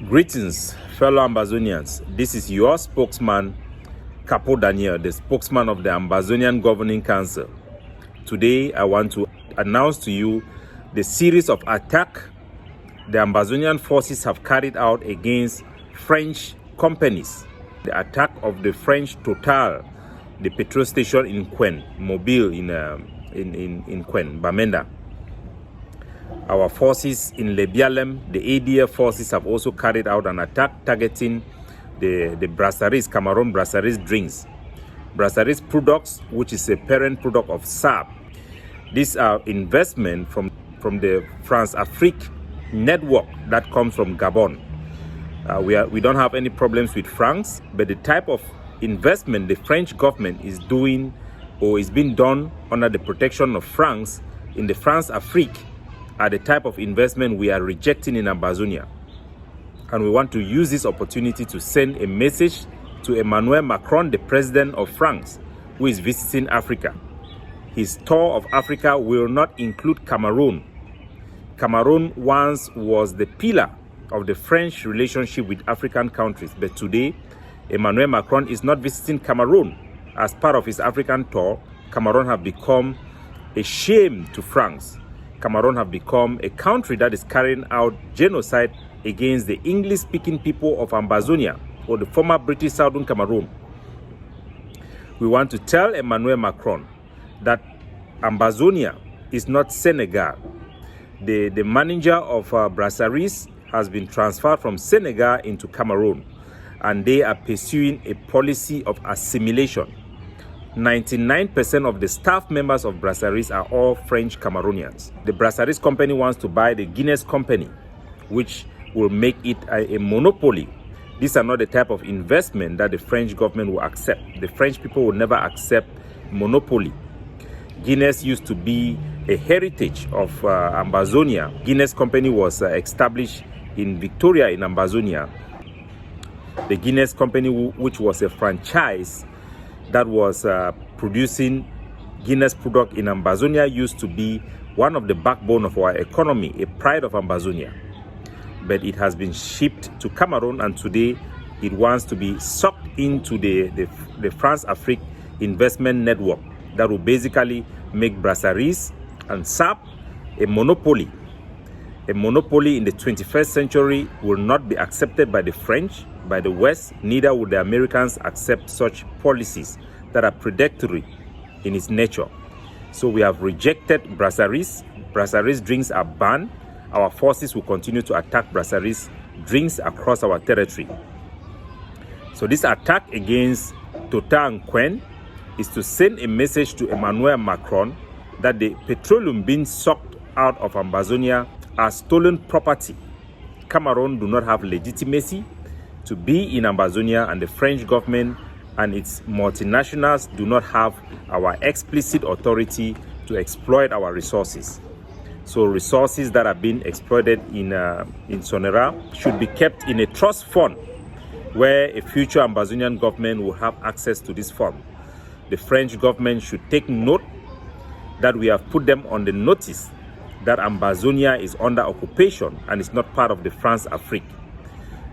Greetings, fellow Ambazonians. This is your spokesman, Capo Daniel, the spokesman of the Ambazonian Governing Council. Today, I want to announce to you the series of attacks the Ambazonian forces have carried out against French companies. The attack of the French Total, the petrol station in Quen, Mobile in Quen, Bamenda. Our forces in Lebialem, the ADF forces, have also carried out an attack targeting the Brasseries, Cameroon Brasseries drinks. Brasseries products, which is a parent product of SAB. These are investment from the France Afrique network that comes from Gabon. We don't have any problems with France, but the type of investment the French government is doing or is being done under the protection of France in the France Afrique are the type of investment we are rejecting in Ambazonia. And we want to use this opportunity to send a message to Emmanuel Macron, the president of France, who is visiting Africa. His tour of Africa will not include Cameroon. Cameroon once was the pillar of the French relationship with African countries, but today, Emmanuel Macron is not visiting Cameroon. As part of his African tour, Cameroon have become a shame to France. Cameroon have become a country that is carrying out genocide against the English-speaking people of Ambazonia, or the former British Southern Cameroon. We want to tell Emmanuel Macron that Ambazonia is not Senegal. The manager of Brasseries has been transferred from Senegal into Cameroon, and they are pursuing a policy of assimilation. 99% of the staff members of Brasseries are all French Cameroonians. The Brasseries company wants to buy the Guinness company, which will make it a monopoly. These are not the type of investment that the French government will accept. The French people will never accept monopoly. Guinness used to be a heritage of Ambazonia. Guinness company was established in Victoria in Ambazonia. The Guinness company, which was a franchise that was producing Guinness product in Ambazonia, used to be one of the backbone of our economy, a pride of Ambazonia. But it has been shipped to Cameroon, and today it wants to be sucked into the France Afrique investment network that will basically make Brasseries and SAP a monopoly. A monopoly in the 21st century will not be accepted by the French, by the West, neither would the Americans accept such policies that are predatory in its nature. So we have rejected Brasseries. Brasseries drinks are banned. Our forces will continue to attack Brasseries drinks across our territory. So this attack against Total and Quen is to send a message to Emmanuel Macron that the petroleum being sucked out of Ambazonia are stolen property. Cameroon do not have legitimacy to be in Ambazonia, and the French government and its multinationals do not have our explicit authority to exploit our resources. So resources that are being exploited in Sonera should be kept in a trust fund where a future Ambazonian government will have access to this fund. The French government should take note that we have put them on the notice that Ambazonia is under occupation and is not part of the France Afrique.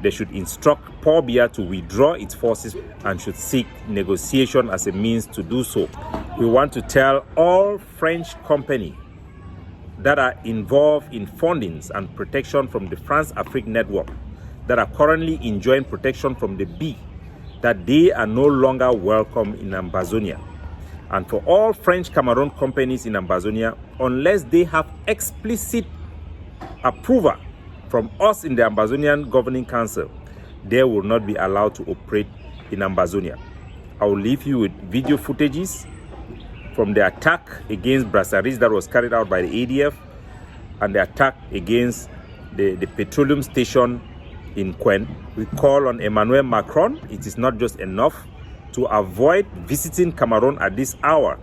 They should instruct Port Biya to withdraw its forces and should seek negotiation as a means to do so. We want to tell all French companies that are involved in fundings and protection from the France Afrique network that are currently enjoying protection from the B that they are no longer welcome in Ambazonia. And for all French Cameroon companies in Ambazonia, unless they have explicit approval from us in the Ambazonian Governing Council, they will not be allowed to operate in Ambazonia. I will leave you with video footages from the attack against Brasseries that was carried out by the ADF and the attack against the petroleum station in Quen. We call on Emmanuel Macron. It is not just enough to avoid visiting Cameroon at this hour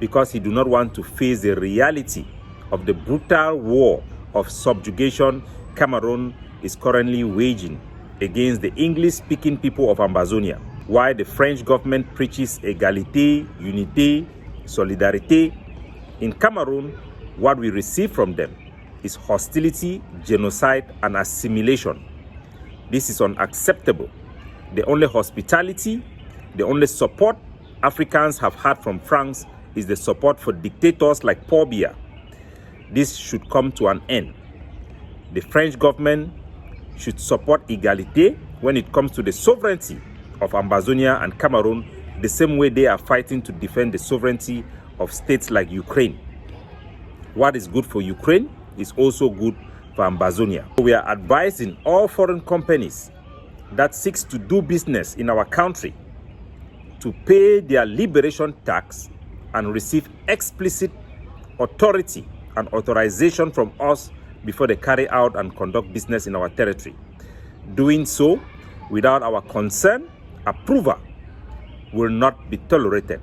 because he do not want to face the reality of the brutal war of subjugation Cameroon is currently waging against the English-speaking people of Ambazonia, while the French government preaches égalité, unité, solidarité. In Cameroon, what we receive from them is hostility, genocide, and assimilation. This is unacceptable. The only hospitality, the only support Africans have had from France is the support for dictators like Paul Biya. This should come to an end. The French government should support equality when it comes to the sovereignty of Ambazonia and Cameroon, the same way they are fighting to defend the sovereignty of states like Ukraine. What is good for Ukraine is also good for Ambazonia. We are advising all foreign companies that seeks to do business in our country to pay their liberation tax and receive explicit authority and authorization from us before they carry out and conduct business in our territory. Doing so without our consent, approval, will not be tolerated.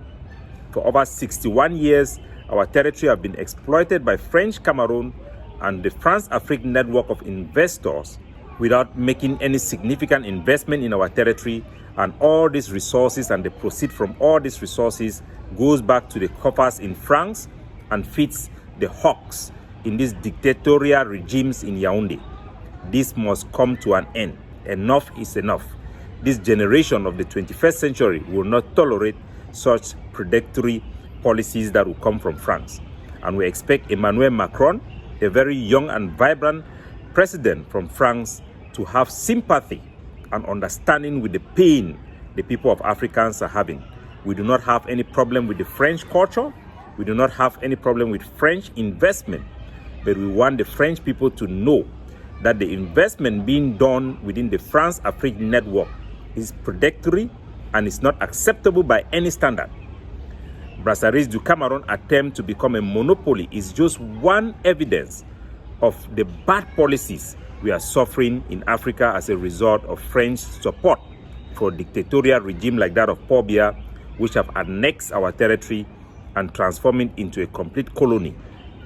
For over 61 years, our territory have been exploited by French Cameroon and the France-Afrique network of investors without making any significant investment in our territory, and all these resources and the proceeds from all these resources goes back to the coffers in France and feeds the hawks in these dictatorial regimes in Yaoundé. This must come to an end. Enough is enough. This generation of the 21st century will not tolerate such predatory policies that will come from France. And we expect Emmanuel Macron, a very young and vibrant president from France, to have sympathy and understanding with the pain the people of Africans are having. We do not have any problem with the French culture. We do not have any problem with French investment. But we want the French people to know that the investment being done within the France-Afrique network is predatory and is not acceptable by any standard. Brasseries du Cameroon attempt to become a monopoly is just one evidence of the bad policies we are suffering in Africa as a result of French support for a dictatorial regime like that of Paul Biya, which have annexed our territory and transformed it into a complete colony.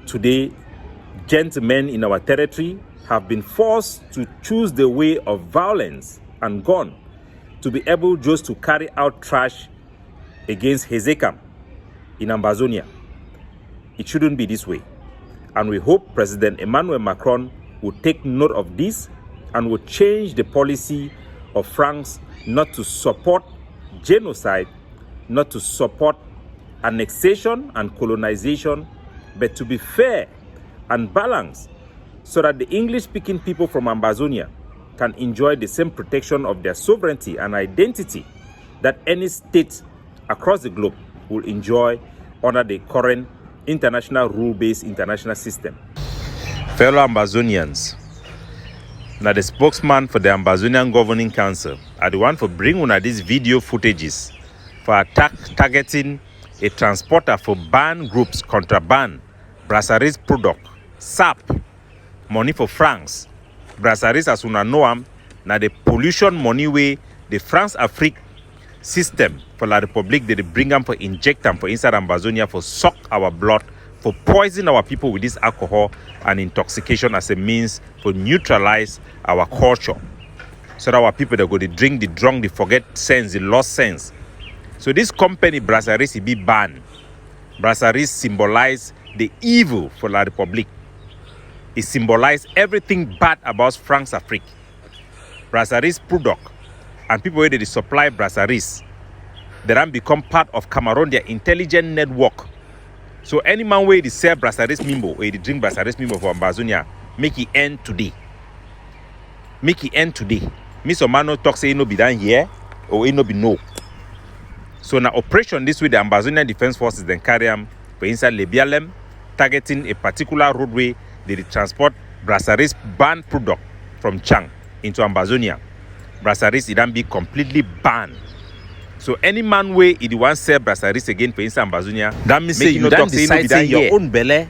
Today, gentlemen in our territory have been forced to choose the way of violence and gun to be able just to carry out trash against Hezekam in Ambazonia. It shouldn't be this way. And we hope President Emmanuel Macron will take note of this and will change the policy of France not to support genocide, not to support annexation and colonization, but to be fair and balanced so that the English-speaking people from Ambazonia can enjoy the same protection of their sovereignty and identity that any state across the globe will enjoy under the current international rule-based international system. Fellow Ambazonians, now the spokesman for the Ambazonian Governing Council are the one for bringing on these video footages for targeting a transporter for banned groups contraband, Brasseries product, SAP, money for France. Brasseries, as una know am, now the pollution money way the France-Afrique system for La Republique, they bring them for inject them for inside Ambazonia for suck our blood, for poison our people with this alcohol and intoxication as a means for neutralize our culture. So that our people that go to drink, the drunk, they forget sense, they lost sense. So this company Brasseries be banned. Brasseries symbolize the evil for La Republique. It symbolizes everything bad about France-Afrique. Brasseries product and people where they supply Brasseries, they then become part of Cameroon, their intelligent network. So any man where they sell Brasseries Mimbo, or they drink Brasseries Mimbo for Ambazonia, make it end today. Make it end today. Mr. Mano talk say it no be done here, or it no be no. So now operation this way, the Ambazonian Defense Forces then carry them for inside Lebialem, targeting a particular roadway. They transport Brasseries banned product from Chang into Ambazonia. Brasseries it then be completely banned. So any man way it wants sell Brasseries again for inside Ambazonia, that means say you don't decide say your own belly.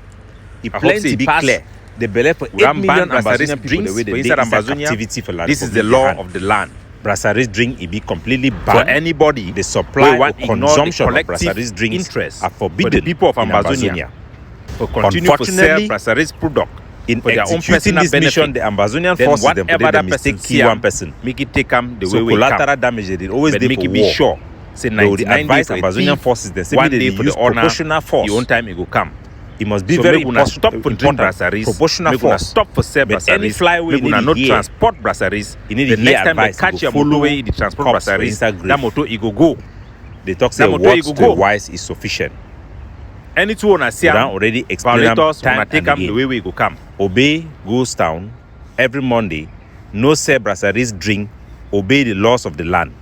It plenty be clear. The belly for 8 million Ambazonian people the way they inside Ambazonia. This is the law of the land. Brasseries drink it be completely banned for anybody. The supply or consumption of Brasseries drinks interests are forbidden for the people of Ambazonia. For continue to sell Brasseries product in for their own personal this mission, the Ambazonian forces them whatever that mistake kill one person, make it take them the way we collateral damage. They always they make it be sure. Say 99 days Ambazonian forces they say one day for the proportional force. Your own time it go come. It must be so very important. Stop for drink brasseries, proportional force. Stop for sell brasseries. Any flyway make una not transport brasseries. You need the to next hear time they advice, catch your follow motor way, the transport brasseries, that motor it go. They talk say what to a wise is sufficient. Any two on a see already explain time take them the way we go come. Obey goes down every Monday. No sell brasseries drink. Obey the laws of the land.